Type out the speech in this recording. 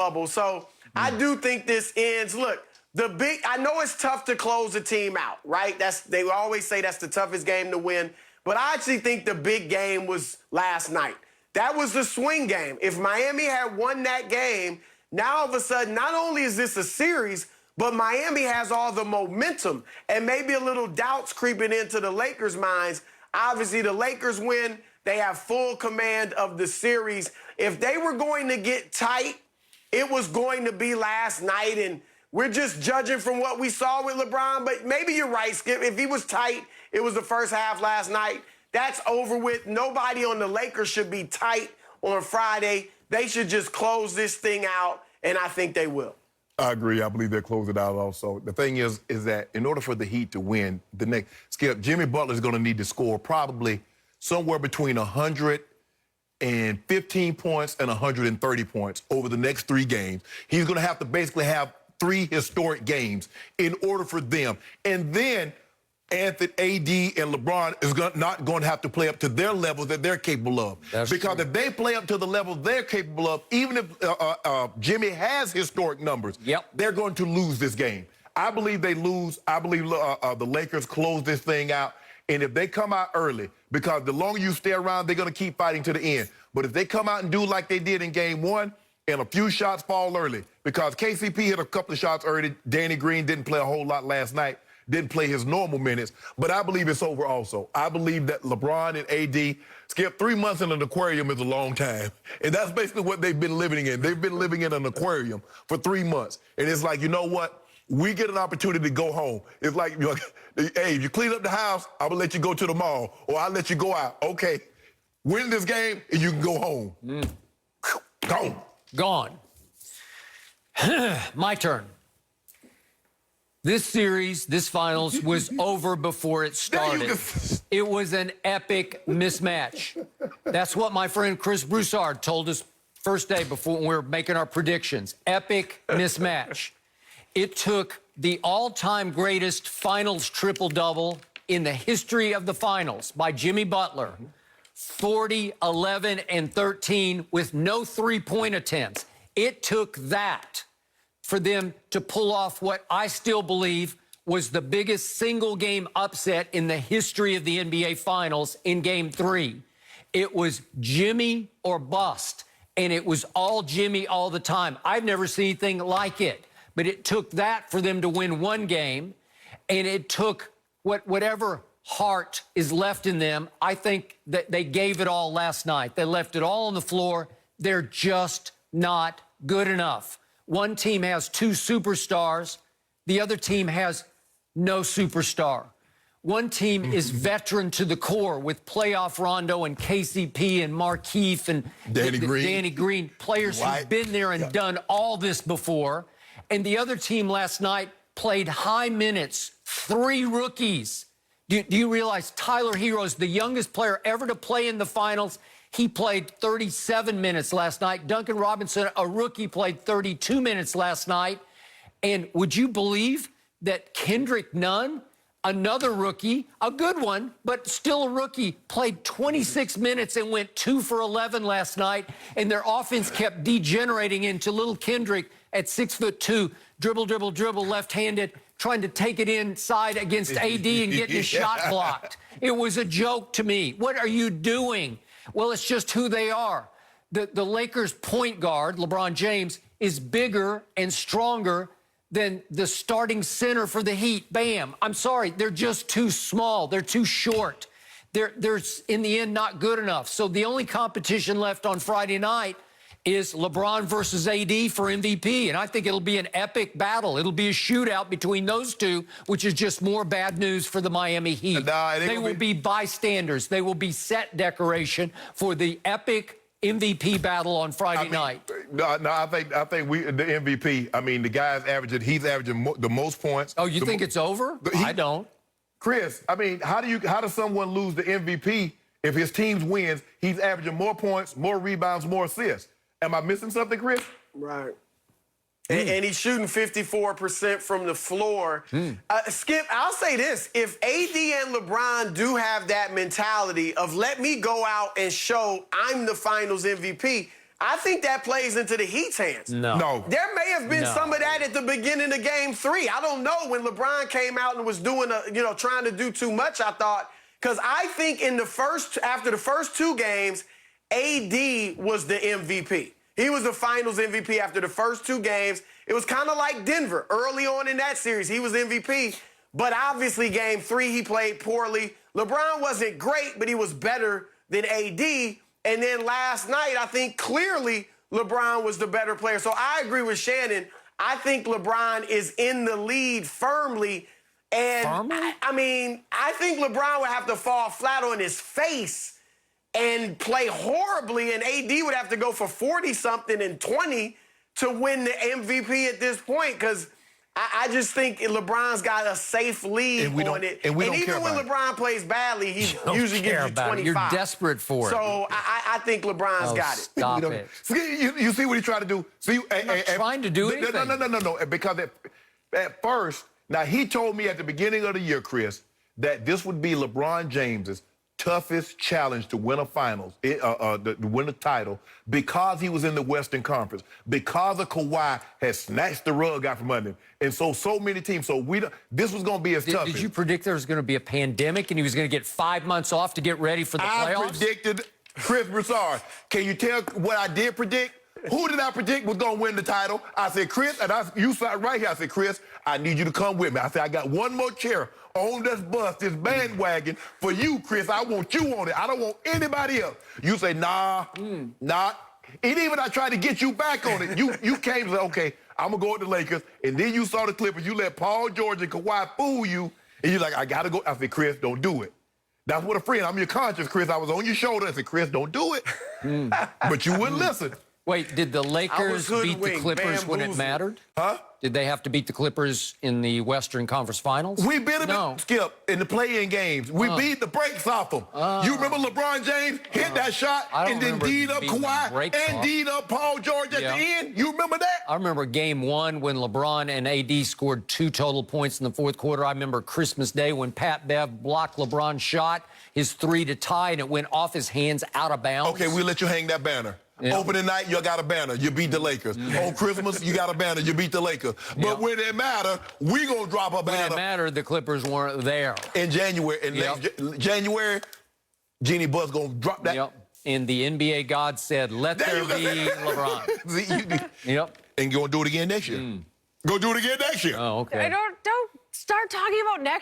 bubble. So I do think this ends. Look, I know it's tough to close a team out, right? They always say that's the toughest game to win. But I actually think the big game was last night. That was the swing game. If Miami had won that game, now all of a sudden, not only is this a series, but Miami has all the momentum and maybe a little doubts creeping into the Lakers' minds. Obviously, the Lakers win. They have full command of the series. If they were going to get tight, it was going to be last night, and we're just judging from what we saw with LeBron. But maybe you're right, Skip. If he was tight, it was the first half last night. That's over with. Nobody on the Lakers should be tight on Friday. They should just close this thing out, and I think they will. I agree. I believe they'll close it out also. The thing is that in order for the Heat to win, Skip, Jimmy Butler is going to need to score probably somewhere between 115 points and 130 points over the next 3 games. He's going to have to basically have 3 historic games in order for them. And then Anthony, AD, and LeBron is not going to have to play up to their level that they're capable of. Because if they play up to the level they're capable of, even if Jimmy has historic numbers, they're going to lose this game. I believe they lose. I believe the Lakers close this thing out. And if they come out early, because the longer you stay around, they're going to keep fighting to the end. But if they come out and do like they did in Game 1, and a few shots fall early, because KCP hit a couple of shots early, Danny Green didn't play a whole lot last night, didn't play his normal minutes, but I believe it's over also. I believe that LeBron and AD, Skip, 3 months in an aquarium is a long time. And that's basically what they've been living in. They've been living in an aquarium for 3 months. And it's like, you know what? We get an opportunity to go home. It's like, hey, if you clean up the house, I will let you go to the mall, or I'll let you go out. Okay, win this game, and you can go home. Gone. My turn. This series, this finals, was over before it started. It was an epic mismatch. That's what my friend Chris Broussard told us first day before we were making our predictions. Epic mismatch. It took the all-time greatest finals triple-double in the history of the finals by Jimmy Butler. 40, 11, and 13 with no three-point attempts. It took that for them to pull off what I still believe was the biggest single-game upset in the history of the NBA Finals in Game 3. It was Jimmy or bust, and it was all Jimmy all the time. I've never seen anything like it, but it took that for them to win one game, and it took whatever heart is left in them. I think that they gave it all last night. They left it all on the floor. They're just not good enough. One team has 2 superstars. The other team has no superstar. One team is veteran to the core with playoff Rondo and KCP and Markieff and Danny Green, players who've been there and done all this before. And the other team last night played high minutes, 3 rookies. Do you realize Tyler Hero is the youngest player ever to play in the finals? He played 37 minutes last night. Duncan Robinson, a rookie, played 32 minutes last night. And would you believe that Kendrick Nunn, another rookie, a good one, but still a rookie, played 26 minutes and went 2 for 11 last night, and their offense kept degenerating into little Kendrick at 6'2", dribble, dribble, dribble, left-handed, trying to take it inside against AD and getting his shot blocked. It was a joke to me. What are you doing? Well, it's just who they are. The Lakers' point guard, LeBron James, is bigger and stronger than the starting center for the Heat. Bam. I'm sorry. They're just too small. They're too short. They're in the end, not good enough. So the only competition left on Friday night is LeBron versus AD for MVP. And I think it'll be an epic battle. It'll be a shootout between those two, which is just more bad news for the Miami Heat. They will be bystanders. They will be set decoration for the epic MVP battle on Friday night. I think the MVP, I mean, the guy's averaging, he's averaging the most points. Oh, you think it's over? I don't. Chris, I mean, how does someone lose the MVP if his team wins? He's averaging more points, more rebounds, more assists. Am I missing something, Chris? Right. And he's shooting 54% from the floor. Skip, I'll say this. If AD and LeBron do have that mentality of let me go out and show I'm the finals MVP, I think that plays into the Heat's hands. No. There may have been some of that at the beginning of Game 3. I don't know. When LeBron came out and was doing, trying to do too much, I thought, because I think after the first 2 games, AD was the MVP. He was the Finals MVP after the first 2 games. It was kind of like Denver early on in that series. He was MVP, but obviously Game 3 he played poorly. LeBron wasn't great, but he was better than AD. And then last night, I think clearly LeBron was the better player. So I agree with Shannon. I think LeBron is in the lead firmly. And I think LeBron would have to fall flat on his face and play horribly, and AD would have to go for 40-something and 20 to win the MVP at this point, because I just think LeBron's got a safe lead on it. And even when LeBron plays badly, he usually gives you 25. You're desperate for it. So I think LeBron's got it. Stop it. You see what he tried to do? I'm not trying to do anything. No. Because at first, now he told me at the beginning of the year, Chris, that this would be LeBron James's toughest challenge to win a finals, to win a title, because he was in the Western Conference, because of Kawhi had snatched the rug out from under him. And so many teams. So this was going to be his toughest. Did you predict there was going to be a pandemic and he was going to get 5 months off to get ready for the playoffs? I predicted Chris Broussard. Can you tell what I did predict? Who did I predict was going to win the title? I said, Chris, and you sat right here. I said, Chris, I need you to come with me. I said, I got one more chair on this bus, this bandwagon for you, Chris. I want you on it. I don't want anybody else. You say, nah. And even I tried to get you back on it. You came and said, okay, I'm going to go with the Lakers. And then you saw the Clippers. You let Paul George and Kawhi fool you. And you're like, I got to go. I said, Chris, don't do it. That's what a friend. I'm your conscience, Chris. I was on your shoulder. I said, Chris, don't do it. But you wouldn't listen. Wait, did the Lakers beat the Clippers when it mattered? Huh? Did they have to beat the Clippers in the Western Conference Finals? We beat them, Skip, in the play-in games. We beat the brakes off them. You remember LeBron James hit that shot and then D'd up Kawhi and D'd up Paul George at the end? You remember that? I remember Game 1 when LeBron and AD scored 2 total points in the fourth quarter. I remember Christmas Day when Pat Bev blocked LeBron's shot, his 3 to tie, and it went off his hands out of bounds. Okay, we'll let you hang that banner. Yeah. Opening night, you got a banner. You beat the Lakers. On Christmas, you got a banner. You beat the Lakers. But when it mattered, we going to drop a banner. When it mattered, the Clippers weren't there. In January. January, Jeannie Buss going to drop that. And the NBA God said, let there be LeBron. And going to do it again next year. Go do it again next year. Oh, okay. Don't start talking about next